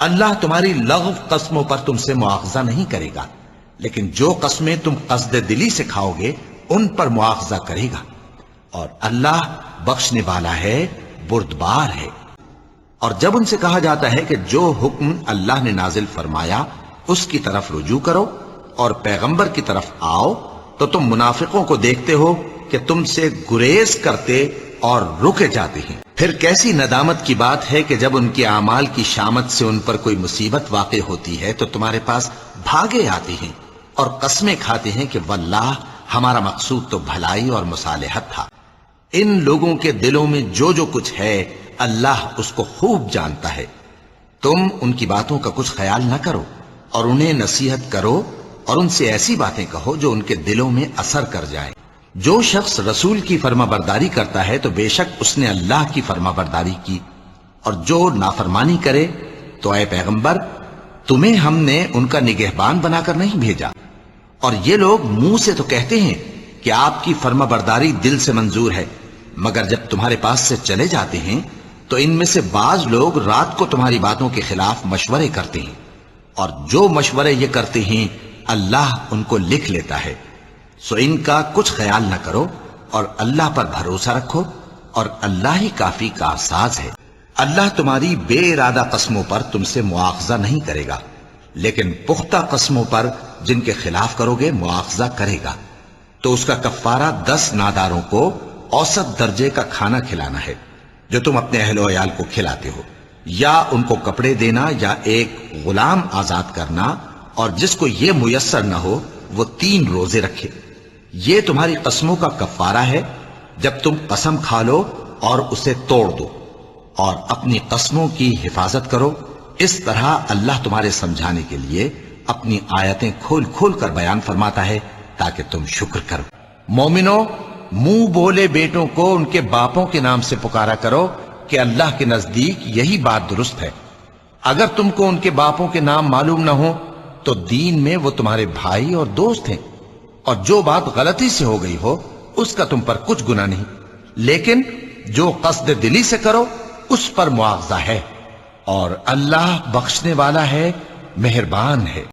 اللہ تمہاری لغو قسموں پر تم سے مواخذہ نہیں کرے گا، لیکن جو قسمیں تم قصد دلی سے کھاؤ گے ان پر مواخذہ کرے گا، اور اللہ بخشنے والا ہے، بردبار ہے۔ اور جب ان سے کہا جاتا ہے کہ جو حکم اللہ نے نازل فرمایا اس کی طرف رجوع کرو اور پیغمبر کی طرف آؤ، تو تم منافقوں کو دیکھتے ہو کہ تم سے گریز کرتے اور رکے جاتے ہیں۔ پھر کیسی ندامت کی بات ہے کہ جب ان کے اعمال کی شامت سے ان پر کوئی مصیبت واقع ہوتی ہے تو تمہارے پاس بھاگے آتے ہیں اور قسمیں کھاتے ہیں کہ واللہ ہمارا مقصود تو بھلائی اور مصالحت تھا۔ ان لوگوں کے دلوں میں جو کچھ ہے اللہ اس کو خوب جانتا ہے۔ تم ان کی باتوں کا کچھ خیال نہ کرو اور انہیں نصیحت کرو اور ان سے ایسی باتیں کہو جو ان کے دلوں میں اثر کر جائیں۔ جو شخص رسول کی فرما برداری کرتا ہے تو بے شک اس نے اللہ کی فرما برداری کی، اور جو نافرمانی کرے تو اے پیغمبر تمہیں ہم نے ان کا نگہبان بنا کر نہیں بھیجا۔ اور یہ لوگ منہ سے تو کہتے ہیں کہ آپ کی فرما برداری دل سے منظور ہے، مگر جب تمہارے پاس سے چلے جاتے ہیں تو ان میں سے بعض لوگ رات کو تمہاری باتوں کے خلاف مشورے کرتے ہیں، اور جو مشورے یہ کرتے ہیں اللہ ان کو لکھ لیتا ہے۔ سو ان کا کچھ خیال نہ کرو اور اللہ پر بھروسہ رکھو، اور اللہ ہی کافی کارساز ہے۔ اللہ تمہاری بے ارادہ قسموں پر تم سے مواخذہ نہیں کرے گا، لیکن پختہ قسموں پر جن کے خلاف کرو گے مواخذہ کرے گا۔ تو اس کا کفارہ 10 ناداروں کو اوسط درجے کا کھانا کھلانا ہے جو تم اپنے اہل و عیال کو کھلاتے ہو، یا ان کو کپڑے دینا یا ایک غلام آزاد کرنا، اور جس کو یہ میسر نہ ہو وہ 3 روزے رکھے۔ یہ تمہاری قسموں کا کفارہ ہے جب تم قسم کھا لو اور اسے توڑ دو، اور اپنی قسموں کی حفاظت کرو۔ اس طرح اللہ تمہارے سمجھانے کے لیے اپنی آیتیں کھول کھول کر بیان فرماتا ہے تاکہ تم شکر کرو۔ مومنو، منہ بولے بیٹوں کو ان کے باپوں کے نام سے پکارا کرو کہ اللہ کے نزدیک یہی بات درست ہے۔ اگر تم کو ان کے باپوں کے نام معلوم نہ ہو تو دین میں وہ تمہارے بھائی اور دوست ہیں، اور جو بات غلطی سے ہو گئی ہو اس کا تم پر کچھ گناہ نہیں، لیکن جو قصد دلی سے کرو اس پر مواخذہ ہے، اور اللہ بخشنے والا ہے، مہربان ہے۔